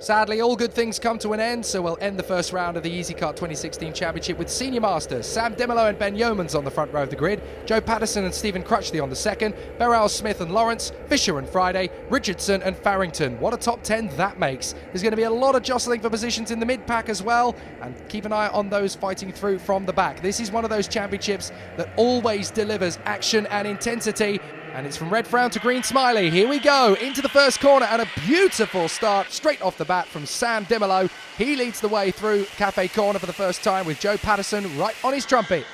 Sadly, all good things come to an end, so we'll end the first round of the Easykart 2016 Championship with Senior Masters. Sam Dimolo and Ben Yeomans on the front row of the grid, Joe Patterson and Stephen Crutchley on the second, Beryl Smith and Lawrence, Fisher and Friday, Richardson and Farrington. What a top 10 that makes. There's going to be a lot of jostling for positions in the mid-pack as well, and keep an eye on those fighting through from the back. This is one of those championships that always delivers action and intensity. And it's from red frown to green smiley. Here we go into the first corner, and a beautiful start straight off the bat from Sam Dimolo. He leads the way through Cafe Corner for the first time with Joe Patterson right on his trumpet.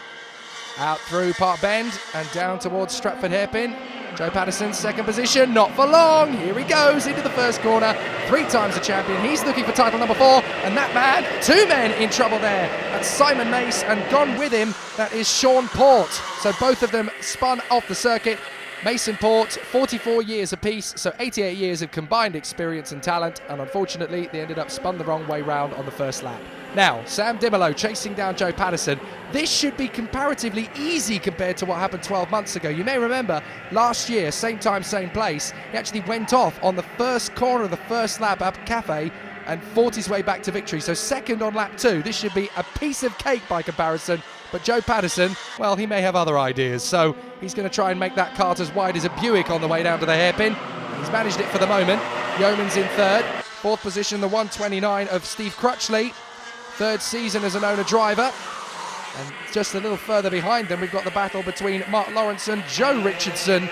Out through Park Bend and down towards Stratford Hairpin. Joe Patterson's second position, not for long. Here he goes into the first corner. 3 times a champion. He's looking for title number 4. And that man, 2 men in trouble there. That's Simon Mace, and gone with him, that is Sean Port. So both of them spun off the circuit. Mace and Port, 44 years apiece, so 88 years of combined experience and talent, and unfortunately they ended up spun the wrong way round on the first lap. Now, Sam Dimolo chasing down Joe Patterson. This should be comparatively easy compared to what happened 12 months ago. You may remember last year, same time, same place, he actually went off on the first corner of the first lap up Cafe and fought his way back to victory. So second on lap 2, this should be a piece of cake by comparison. But Joe Patterson, well, he may have other ideas, so he's going to try and make that cart as wide as a Buick on the way down to the hairpin. He's managed it for the moment. Yeomans in third. 4th position, the 129 of Steve Crutchley. 3rd season as an owner-driver. And just a little further behind them, we've got the battle between Mark Lawrence and Joe Richardson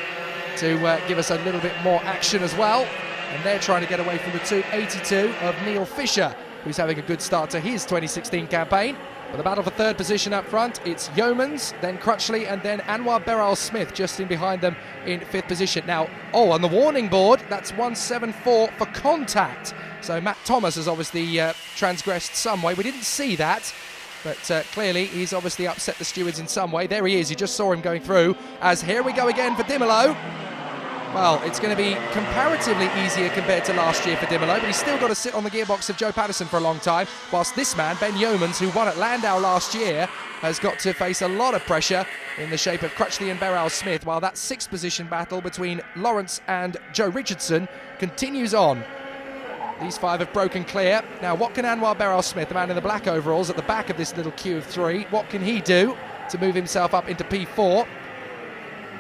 to give us a little bit more action as well. And they're trying to get away from the 282 of Neil Fisher, who's having a good start to his 2016 campaign. For the battle for 3rd position up front, it's Yeomans, then Crutchley, and then Anwar Beryl Smith just in behind them in 5th position. Now, on the warning board, that's 174 for contact. So Matt Thomas has obviously transgressed some way. We didn't see that, but clearly he's obviously upset the stewards in some way. There he is, you just saw him going through, as here we go again for Dimolo. Well, it's going to be comparatively easier compared to last year for Dimolo, but he's still got to sit on the gearbox of Joe Patterson for a long time, whilst this man, Ben Yeomans, who won at Landau last year, has got to face a lot of pressure in the shape of Crutchley and Beryl Smith, while that 6th position battle between Lawrence and Joe Richardson continues on. These 5 have broken clear. Now, what can Anwar Beryl Smith, the man in the black overalls at the back of this little queue of 3, what can he do to move himself up into P4?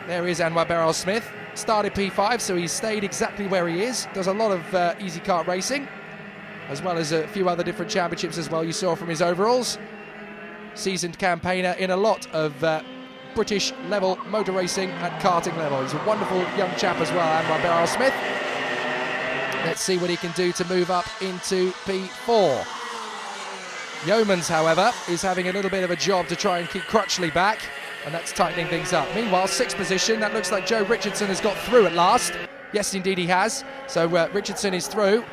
There is Anwar Beryl Smith. Started P5, so he's stayed exactly where he is. Does a lot of Easykart racing, as well as a few other different championships as well, you saw from his overalls. Seasoned campaigner in a lot of British level motor racing and karting level. He's a wonderful young chap as well, Anwar Beryl Smith. Let's see what he can do to move up into P4. Yeomans, however, is having a little bit of a job to try and keep Crutchley back, and that's tightening things up. Meanwhile, 6th position, that looks like Joe Richardson has got through at last. Yes, indeed he has. So Richardson is through.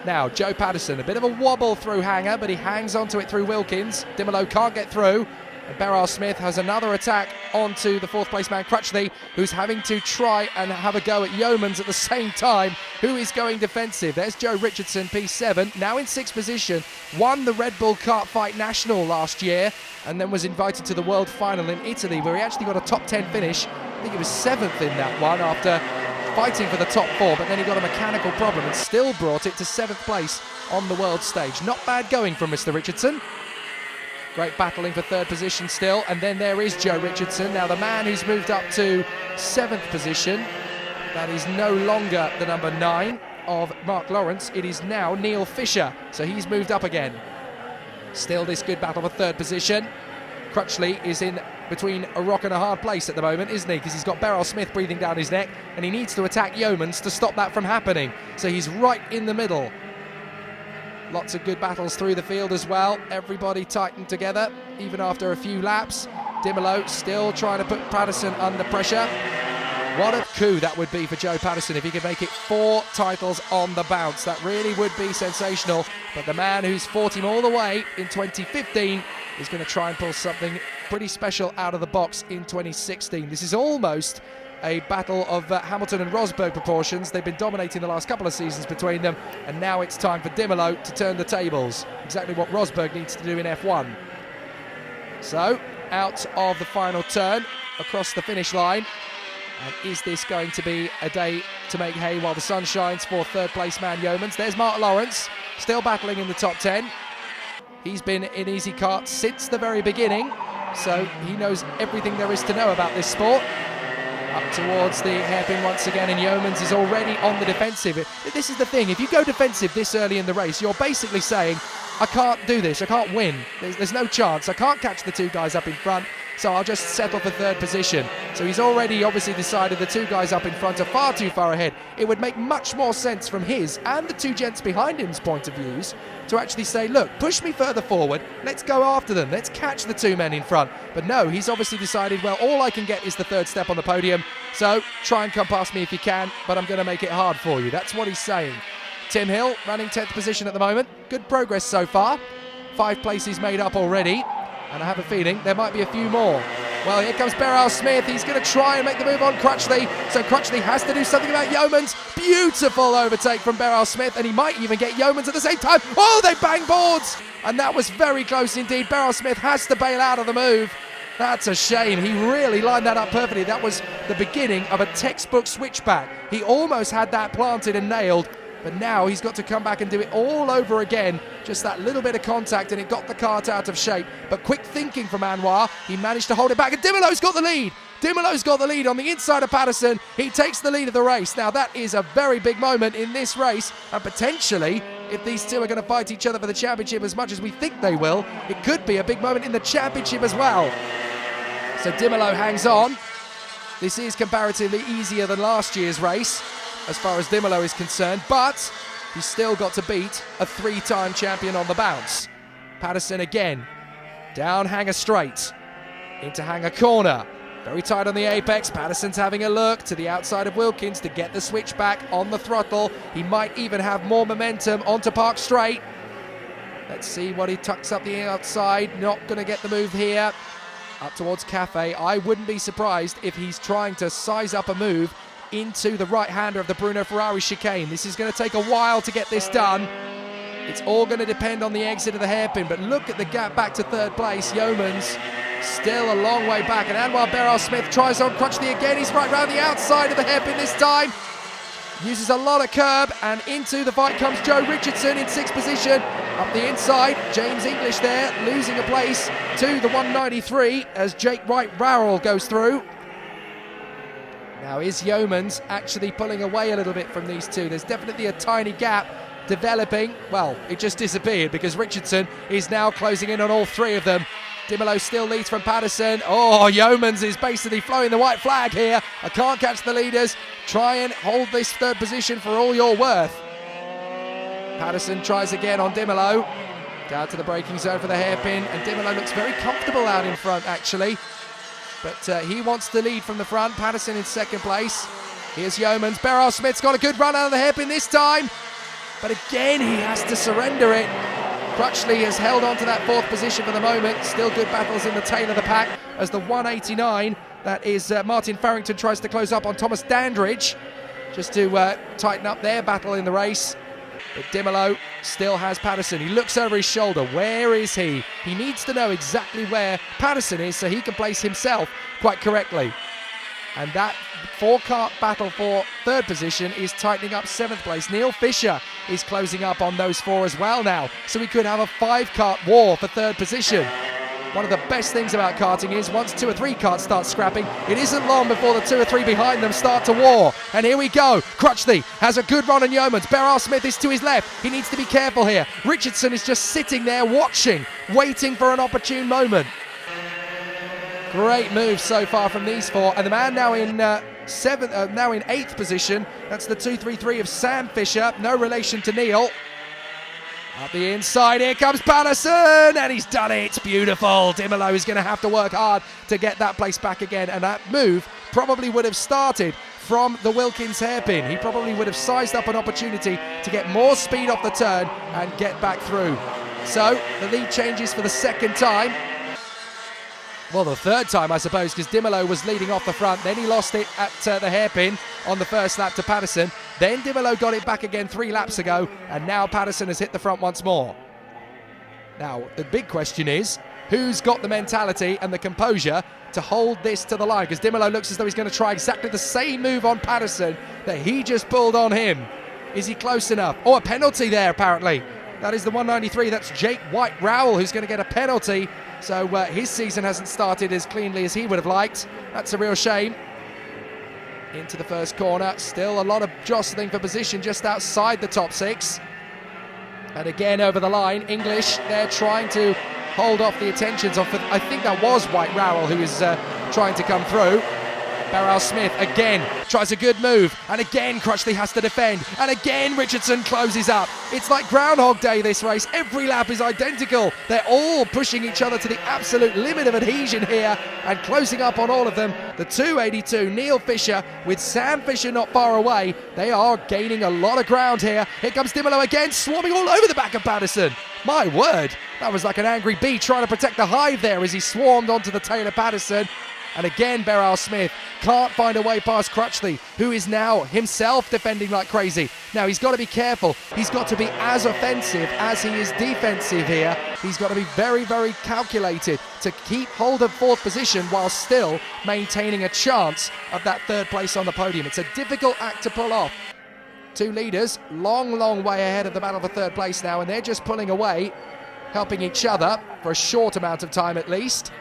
Now, Joe Patterson, a bit of a wobble through Hanger, but he hangs onto it through Wilkins. Dimolo can't get through. And Beryl Smith has another attack onto the 4th place man Crutchley, who's having to try and have a go at Yeomans at the same time, who is going defensive. There's Joe Richardson, P7, now in 6th position, won the Red Bull Kart Fight National last year, and then was invited to the World Final in Italy, where he actually got a top 10 finish. I think he was 7th in that one after fighting for the top 4, but then he got a mechanical problem and still brought it to 7th place on the world stage. Not bad going from Mr. Richardson. Great battling for 3rd position still, and then there is Joe Richardson. Now the man who's moved up to 7th position, that is no longer the number 9 of Mark Lawrence, it is now Neil Fisher, so he's moved up again. Still this good battle for 3rd position. Crutchley is in between a rock and a hard place at the moment, isn't he? Because he's got Beryl Smith breathing down his neck, and he needs to attack Yeomans to stop that from happening. So he's right in the middle. Lots of good battles through the field as well. Everybody tightened together, even after a few laps. Dimolo still trying to put Patterson under pressure. What a coup that would be for Joe Patterson if he could make it 4 titles on the bounce. That really would be sensational. But the man who's fought him all the way in 2015 is going to try and pull something pretty special out of the box in 2016. This is almost a battle of Hamilton and Rosberg proportions. They've been dominating the last couple of seasons between them, and now it's time for Dimolo to turn the tables. Exactly what Rosberg needs to do in F1. So, out of the final turn, across the finish line, And is this going to be a day to make hay while the sun shines for third place man Yeomans? There's Mark Lawrence, still battling in the top 10. He's been in Easykart since the very beginning, so he knows everything there is to know about this sport. Up towards the hairpin once again, and Yeomans is already on the defensive. This is the thing, if you go defensive this early in the race, you're basically saying, I can't do this, I can't win. There's no chance, I can't catch the two guys up in front, so I'll just settle for third position. So he's already obviously decided the two guys up in front are far too far ahead. It would make much more sense from his and the two gents behind him's point of views to actually say, look, push me further forward, let's go after them, let's catch the two men in front. But no, he's obviously decided, well, all I can get is the third step on the podium, so try and come past me if you can, but I'm going to make it hard for you. That's what he's saying. Tim Hill running 10th position at the moment. Good progress so far. 5 places made up already, and I have a feeling there might be a few more. Well, here comes Beryl Smith. He's going to try and make the move on Crutchley. So Crutchley has to do something about Yeomans. Beautiful overtake from Beryl Smith, and he might even get Yeomans at the same time. Oh, they bang boards! And that was very close indeed. Beryl Smith has to bail out of the move. That's a shame. He really lined that up perfectly. That was the beginning of a textbook switchback. He almost had that planted and nailed, but now he's got to come back and do it all over again. Just that little bit of contact and it got the cart out of shape. But quick thinking from Anwar, he managed to hold it back, and Dimolo's got the lead. Dimolo's got the lead on the inside of Patterson. He takes the lead of the race. Now that is a very big moment in this race, and potentially, if these two are going to fight each other for the championship as much as we think they will, it could be a big moment in the championship as well. So Dimolo hangs on. This is comparatively easier than last year's race as far as Dimolo is concerned, but he's still got to beat a 3-time champion on the bounce. Patterson again, down hanger straight, into hanger corner, very tight on the apex. Patterson's having a look to the outside of Wilkins to get the switch back on the throttle. He might even have more momentum onto Park Straight. Let's see what he tucks up the outside. Not going to get the move here. Up towards Cafe. I wouldn't be surprised if he's trying to size up a move into the right-hander of the Bruno Ferrari chicane. This is going to take a while to get this done. It's all going to depend on the exit of the hairpin, but look at the gap back to third place. Yeomans still a long way back, and Anwar Beryl Smith tries on Crutchley again. He's right round the outside of the hairpin this time. Uses a lot of curb, and into the fight comes Joe Richardson in 6th position. Up the inside, James English there, losing a place to the 193 as Jake Wright-Rowell goes through. Now is Yeomans actually pulling away a little bit from these two? There's definitely a tiny gap developing. Well, it just disappeared because Richardson is now closing in on all 3 of them. Dimolo still leads from Patterson. Oh, Yeomans is basically flowing the white flag here. I can't catch the leaders. Try and hold this 3rd position for all you're worth. Patterson tries again on Dimolo. Down to the braking zone for the hairpin, and Dimolo looks very comfortable out in front actually. But he wants the lead from the front. Patterson in 2nd place. Here's Yeomans. Beryl Smith's got a good run out of the hairpin this time. But again, he has to surrender it. Crutchley has held on to that 4th position for the moment. Still good battles in the tail of the pack as the 189, that is Martin Farrington, tries to close up on Thomas Dandridge just to tighten up their battle in the race. But Dimolo still has Patterson. He looks over his shoulder. Where is he? He needs to know exactly where Patterson is so he can place himself quite correctly. And that 4-cart battle for 3rd position is tightening up 7th place. Neil Fisher is closing up on those 4 as well now. So we could have a 5-cart war for 3rd position. One of the best things about karting is once 2 or 3 carts start scrapping, it isn't long before the 2 or 3 behind them start to war. And here we go. Crutchley has a good run on Yeomans. Beryl Smith is to his left. He needs to be careful here. Richardson is just sitting there watching, waiting for an opportune moment. Great move so far from these 4. And the man now in 8th position. That's the 233 of Sam Fisher. No relation to Neil. Up the inside, here comes Patterson, and he's done it. Beautiful. Dimolo is going to have to work hard to get that place back again, and that move probably would have started from the Wilkins hairpin. He probably would have sized up an opportunity to get more speed off the turn and get back through. So the lead changes for the 2nd time. Well, the 3rd time, I suppose, because Dimolo was leading off the front. Then he lost it at the hairpin on the 1st lap to Patterson. Then Dimolo got it back again 3 laps ago, and now Patterson has hit the front once more. Now, the big question is, who's got the mentality and the composure to hold this to the line, because Dimolo looks as though he's going to try exactly the same move on Patterson that he just pulled on him. Is he close enough? Oh, a penalty there apparently. That is the 193. That's Jake White-Rowell who's going to get a penalty. So his season hasn't started as cleanly as he would have liked. That's a real shame. Into the first corner. Still a lot of jostling for position just outside the top six. And again over the line, English, they're trying to hold off the attentions of, I think that was White-Rowell who is trying to come through. Beryl Smith again tries a good move, and again Crutchley has to defend, and again Richardson closes up. It's like Groundhog Day, this race. Every lap is identical. They're all pushing each other to the absolute limit of adhesion here and closing up on all of them. The 282, Neil Fisher with Sam Fisher not far away. They are gaining a lot of ground here. Here comes Dimolo again, swarming all over the back of Patterson. My word, that was like an angry bee trying to protect the hive there as he swarmed onto the tail of Patterson. And again, Beryl Smith can't find a way past Crutchley, who is now himself defending like crazy. Now, he's got to be careful. He's got to be as offensive as he is defensive here. He's got to be very, very calculated to keep hold of fourth position while still maintaining a chance of that third place on the podium. It's a difficult act to pull off. Two leaders, long, long way ahead of the battle for third place now, and they're just pulling away, helping each other for a short amount of time at least.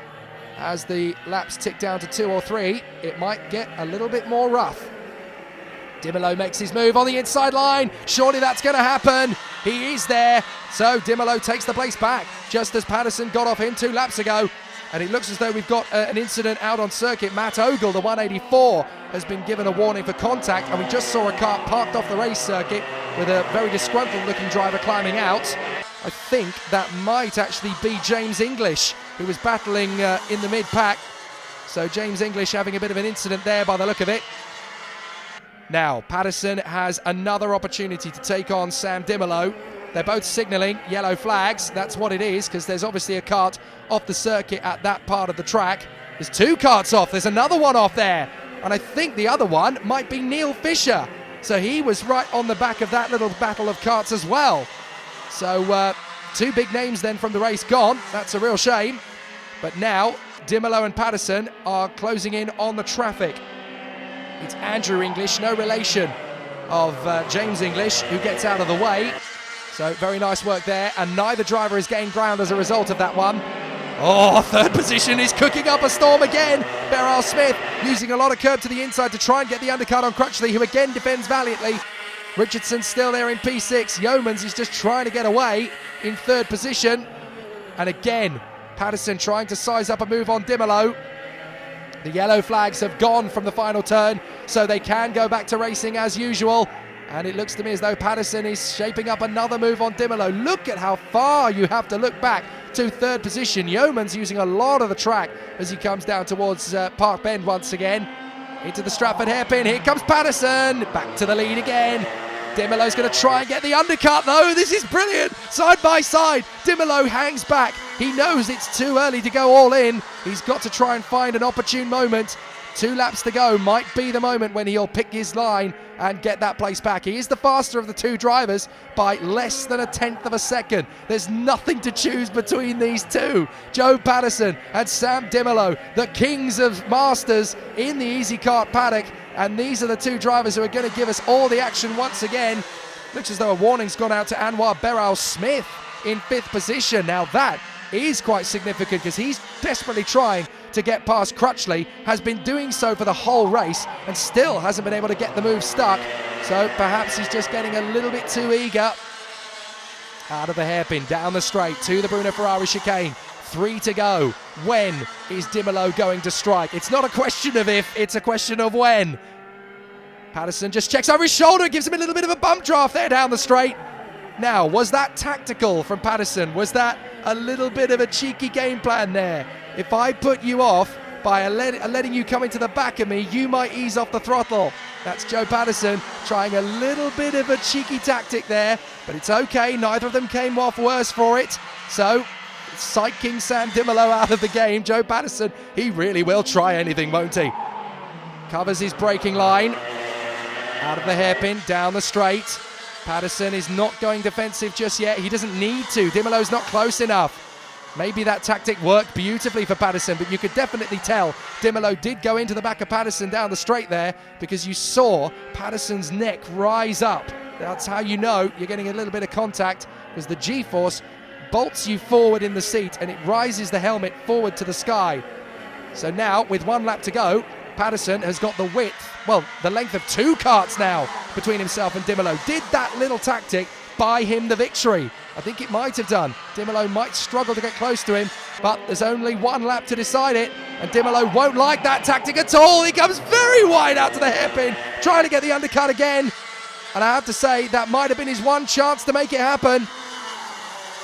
As the laps tick down to 2 or 3, it might get a little bit more rough. Dimolo makes his move on the inside line. Surely that's going to happen. He is there. So Dimolo takes the place back just as Patterson got off him 2 laps ago. And it looks as though we've got an incident out on circuit. Matt Ogle, the 184, has been given a warning for contact. And we just saw a car parked off the race circuit with a very disgruntled looking driver climbing out. I think that might actually be James English, who was battling in the mid-pack. So James English having a bit of an incident there by the look of it. Now, Patterson has another opportunity to take on Sam Dimolo. They're both signalling yellow flags. That's what it is, because there's obviously a kart off the circuit at that part of the track. There's 2 karts off. There's another one off there. And I think the other one might be Neil Fisher. So he was right on the back of that little battle of karts as well. So 2 big names then from the race gone. That's a real shame. But now Dimolo and Patterson are closing in on the traffic. It's Andrew English, no relation of James English, who gets out of the way. So very nice work there, and neither driver has gained ground as a result of that one. Oh, third position is cooking up a storm again. Beryl Smith using a lot of curb to the inside to try and get the undercut on Crutchley, who again defends valiantly. Richardson's still there in P6. Yeomans is just trying to get away in third position. And again, Patterson trying to size up a move on Dimolo. The yellow flags have gone from the final turn, so they can go back to racing as usual. And it looks to me as though Patterson is shaping up another move on Dimolo. Look at how far you have to look back to third position. Yeoman's using a lot of the track as he comes down towards Park Bend once again. Into the Stratford hairpin. Here comes Patterson. Back to the lead again. Dimolo's going to try and get the undercut though. This is brilliant. Side by side. Dimolo hangs back. He knows it's too early to go all in. He's got to try and find an opportune moment. 2 laps to go might be the moment when he'll pick his line and get that place back. He is the faster of the 2 drivers by less than 1/10 of a second. There's nothing to choose between these 2. Joe Patterson and Sam Dimolo, the kings of masters in the Easykart paddock. And these are the 2 drivers who are going to give us all the action once again. Looks as though a warning's gone out to Anwar Beryl Smith in 5th position. Now that is quite significant because he's desperately trying to get past Crutchley, has been doing so for the whole race and still hasn't been able to get the move stuck. So perhaps he's just getting a little bit too eager. Out of the hairpin, down the straight to the Bruno Ferrari chicane. 3 to go. When is Dimolo going to strike? It's not a question of if, it's a question of when. Patterson just checks over his shoulder, gives him a little bit of a bump draft there down the straight. Now, was that tactical from Patterson? Was that a little bit of a cheeky game plan there? If I put you off by letting you come into the back of me, you might ease off the throttle. That's Joe Patterson trying a little bit of a cheeky tactic there, but it's okay. Neither of them came off worse for it. So, psyching Sam Dimolo out of the game. Joe Patterson, he really will try anything, won't he? Covers his braking line. Out of the hairpin, down the straight. Patterson is not going defensive just yet. He doesn't need to. Dimolo's not close enough. Maybe that tactic worked beautifully for Patterson, but you could definitely tell De Mello did go into the back of Patterson down the straight there, because you saw Patterson's neck rise up. That's how you know you're getting a little bit of contact, because the G-force bolts you forward in the seat and it rises the helmet forward to the sky. So now, with 1 lap to go, Patterson has got the width, well, the length of 2 karts now between himself and De Mello. Did that little tactic buy him the victory? I think it might have done. De Mello might struggle to get close to him, but there's only 1 lap to decide it, and De Mello won't like that tactic at all. He comes very wide out to the hairpin, trying to get the undercut again, and I have to say that might have been his one chance to make it happen.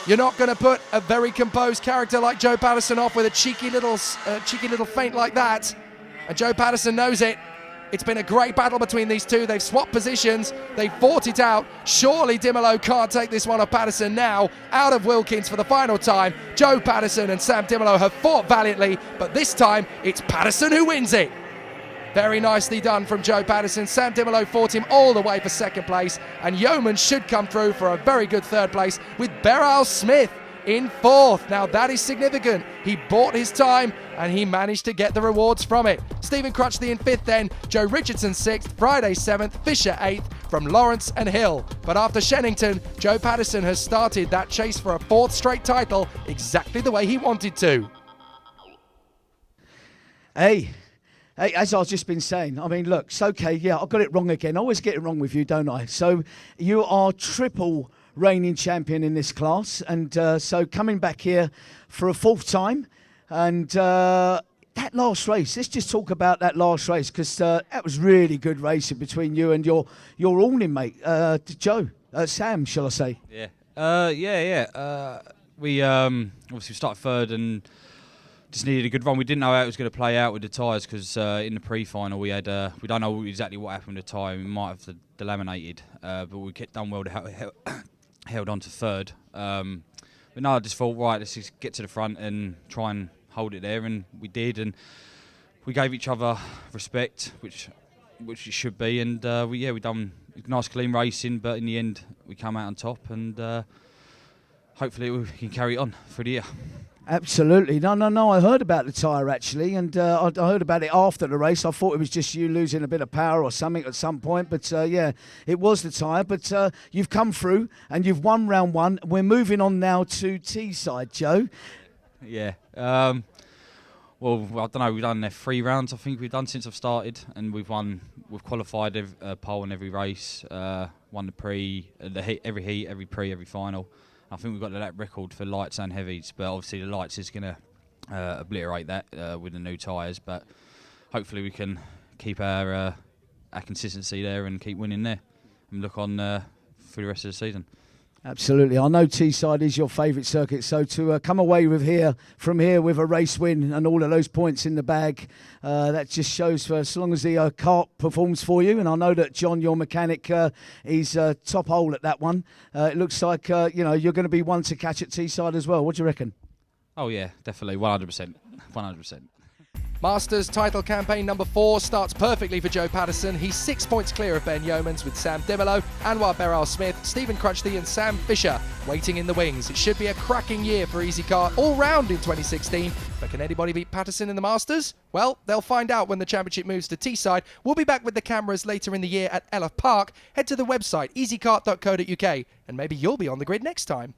You're not going to put a very composed character like Joe Patterson off with a cheeky little feint like that, and Joe Patterson knows it. It's been a great battle between these two. They've swapped positions. They've fought it out. Surely De Mello can't take this one off Patterson now. Out of Wilkins for the final time. Joe Patterson and Sam De Mello have fought valiantly, but this time it's Patterson who wins it. Very nicely done from Joe Patterson. Sam De Mello fought him all the way for 2nd place, and Yeoman should come through for a very good 3rd place with Beryl Smith in 4th. Now that is significant. He bought his time and he managed to get the rewards from it. Stephen Crutchley in 5th then, Joe Richardson 6th, Friday 7th, Fisher 8th from Lawrence and Hill. But after Shennington, Joe Patterson has started that chase for a 4th straight title exactly the way he wanted to. Hey, as I've just been saying, I mean, look, it's okay, yeah, I got it wrong again. I always get it wrong with you, don't I? So you are triple reigning champion in this class, and so coming back here for a 4th time, and that last race, let's just talk about that last race, because that was really good racing between you and your all-in mate, Sam, shall I say? We obviously started 3rd and just needed a good run. We didn't know how it was going to play out with the tyres, because in the pre-final we don't know exactly what happened with the tyre. We might have delaminated, but we done well to held on to 3rd. But no, I just thought, right, let's just get to the front and try and hold it there, and we did, and we gave each other respect, which it should be, and we done nice clean racing, but in the end we come out on top, and hopefully we can carry it on through the year. Absolutely. No. I heard about the tyre, actually, and I heard about it after the race. I thought it was just you losing a bit of power or something at some point, but yeah, it was the tyre. But you've come through, and you've won round 1. We're moving on now to Teesside, Joe. Yeah. Well, I don't know, we've done 3 rounds, I think we've done since I've started, and we've qualified pole in every race, won the pre, every heat, every pre, every final. I think we've got that record for lights and heavies, but obviously the lights is going to obliterate that with the new tyres. But hopefully we can keep our consistency there and keep winning there, and look on through the rest of the season. Absolutely. I know Teesside is your favourite circuit, so to come away from here with a race win and all of those points in the bag, that just shows for as long as the kart performs for you. And I know that John, your mechanic, is top hole at that one. It looks like you're going to be one to catch at Teesside as well. What do you reckon? Oh yeah, definitely, 100%. 100%. Masters title campaign number 4 starts perfectly for Joe Patterson. He's 6 points clear of Ben Yeomans with Sam De Mello, Anwar Beryl Smith, Stephen Crutchley and Sam Fisher waiting in the wings. It should be a cracking year for Easykart all round in 2016, but can anybody beat Patterson in the Masters? Well, they'll find out when the championship moves to Teesside. We'll be back with the cameras later in the year at Ella Park. Head to the website easykart.co.uk and maybe you'll be on the grid next time.